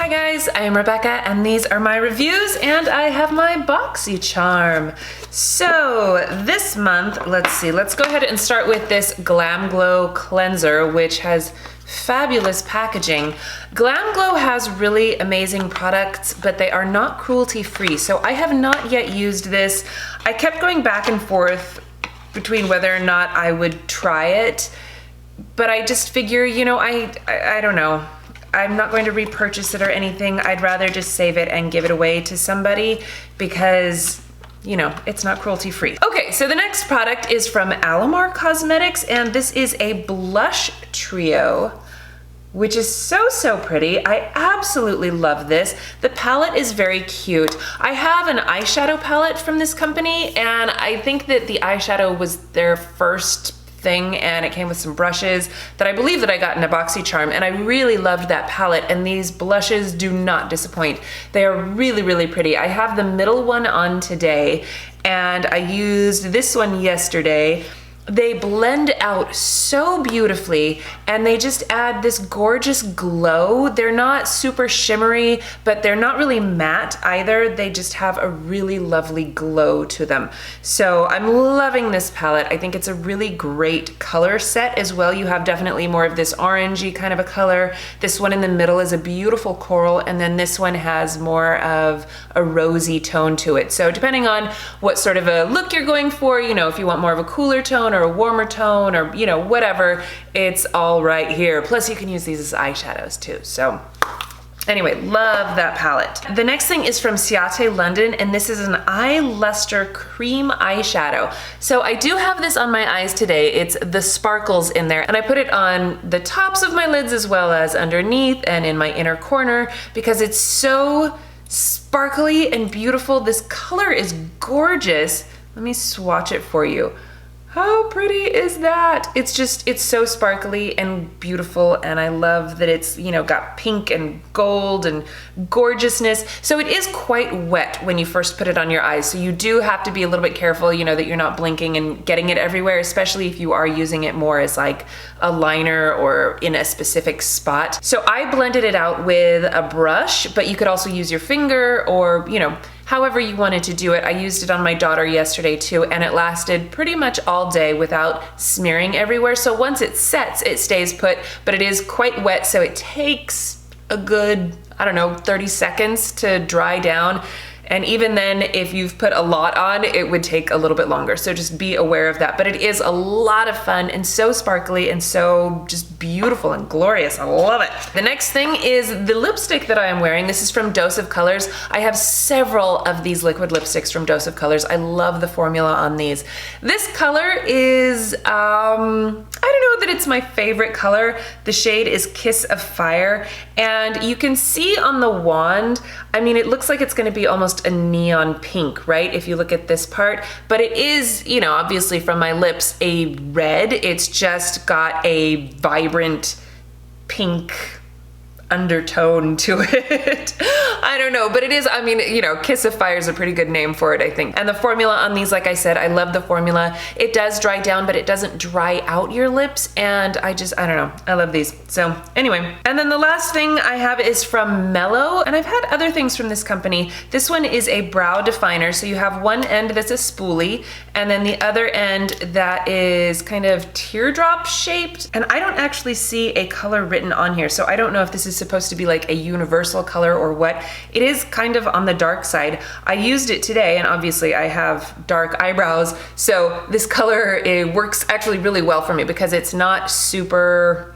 Hi guys, I am Rebecca and these are my reviews and I have my Boxycharm. So this month, let's go ahead and start with this GlamGlow cleanser, which has fabulous packaging. GlamGlow has really amazing products, but they are not cruelty-free. So I have not yet used this. I kept going back and forth between whether or not I would try it, but I just figure, you know, I don't know. I'm not going to repurchase it or anything. I'd rather just save it and give it away to somebody because, you know, it's not cruelty free. Okay, so the next product is from Alamar Cosmetics, and this is a blush trio, which is so pretty. I absolutely love this. The palette is very cute. I have an eyeshadow palette from this company, and I think that the eyeshadow was their first thing, and it came with some brushes that I believe that I got in a Boxycharm, and I really loved that palette, and these blushes do not disappoint. They are really pretty. I have the middle one on today, and I used this one yesterday. They blend out so beautifully and they just add this gorgeous glow. They're not super shimmery, but they're not really matte either. They just have a really lovely glow to them. So I'm loving this palette. I think it's a really great color set as well. You have definitely more of this orangey kind of a color. This one in the middle is a beautiful coral, and then this one has more of a rosy tone to it. So depending on what sort of a look you're going for, you know, if you want more of a cooler tone or a warmer tone or, you know, whatever, it's all right here. Plus you can use these as eyeshadows too. So anyway, love that palette. The next thing is from Ciate London, and this is an eye luster cream eyeshadow. So I do have this on my eyes today. It's the sparkles in there, and I put it on the tops of my lids as well as underneath and in my inner corner because it's so sparkly and beautiful. This color is gorgeous. Let me swatch it for you. How pretty is that? It's so sparkly and beautiful, and I love that it's, you know, got pink and gold and gorgeousness. So it is quite wet when you first put it on your eyes, so you do have to be a little bit careful, you know, that you're not blinking and getting it everywhere, especially if you are using it more as like a liner or in a specific spot. So I blended it out with a brush, but you could also use your finger or, you know, however you wanted to do it. I used it on my daughter yesterday too, and it lasted pretty much all day without smearing everywhere. So once it sets, it stays put, but it is quite wet, so it takes a good, I don't know, 30 seconds to dry down. And even then, if you've put a lot on, it would take a little bit longer. So just be aware of that. But it is a lot of fun and so sparkly and so just beautiful and glorious. I love it. The next thing is the lipstick that I am wearing. This is from Dose of Colors. I have several of these liquid lipsticks from Dose of Colors. I love the formula on these. This color is, I don't know that it's my favorite color. The shade is Kiss of Fire. And you can see on the wand, I mean, it looks like it's gonna be almost a neon pink, right? If you look at this part, but it is, you know, obviously from my lips, a red. It's just got a vibrant pink undertone to it. I don't know, but it is, I mean, you know, Kiss of Fire is a pretty good name for it, I think. And the formula on these, like I said, I love the formula. It does dry down, but it doesn't dry out your lips, and I don't know, I love these. So anyway, and then the last thing I have is from Mello, and I've had other things from this company. This one is a brow definer, so you have one end that's a spoolie, and then the other end that is kind of teardrop shaped, and I don't actually see a color written on here, so I don't know if this is supposed to be like a universal color or what. It is kind of on the dark side. I used it today, and obviously I have dark eyebrows, so this color, it works actually really well for me because it's not super,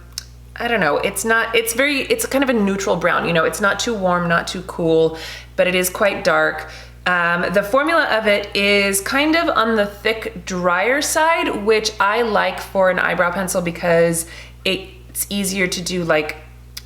I don't know, it's kind of a neutral brown, you know, it's not too warm, not too cool, but it is quite dark. The formula of it is kind of on the thick, drier side, which I like for an eyebrow pencil because it's easier to do like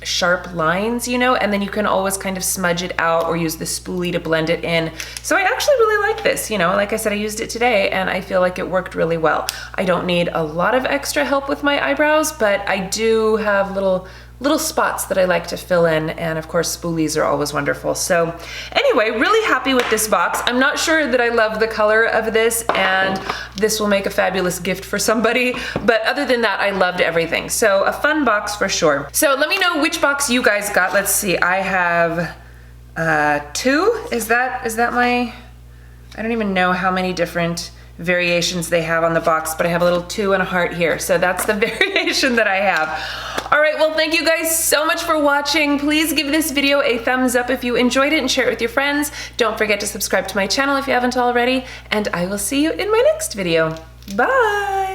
sharp lines, you know, and then you can always kind of smudge it out or use the spoolie to blend it in. So I actually really like this, you know, like I said, I used it today and I feel like it worked really well. I don't need a lot of extra help with my eyebrows, but I do have little little spots that I like to fill in, and of course spoolies are always wonderful. So anyway, really happy with this box. I'm not sure that I love the color of this, and this will make a fabulous gift for somebody, but other than that, I loved everything. So a fun box for sure. So let me know which box you guys got. Let's see, I have 2. Is that my, I don't even know how many different variations they have on the box, but I have a little 2 and a heart here. So that's the variation that I have. All right, well, thank you guys so much for watching. Please give this video a thumbs up if you enjoyed it and share it with your friends. Don't forget to subscribe to my channel if you haven't already, and I will see you in my next video. Bye.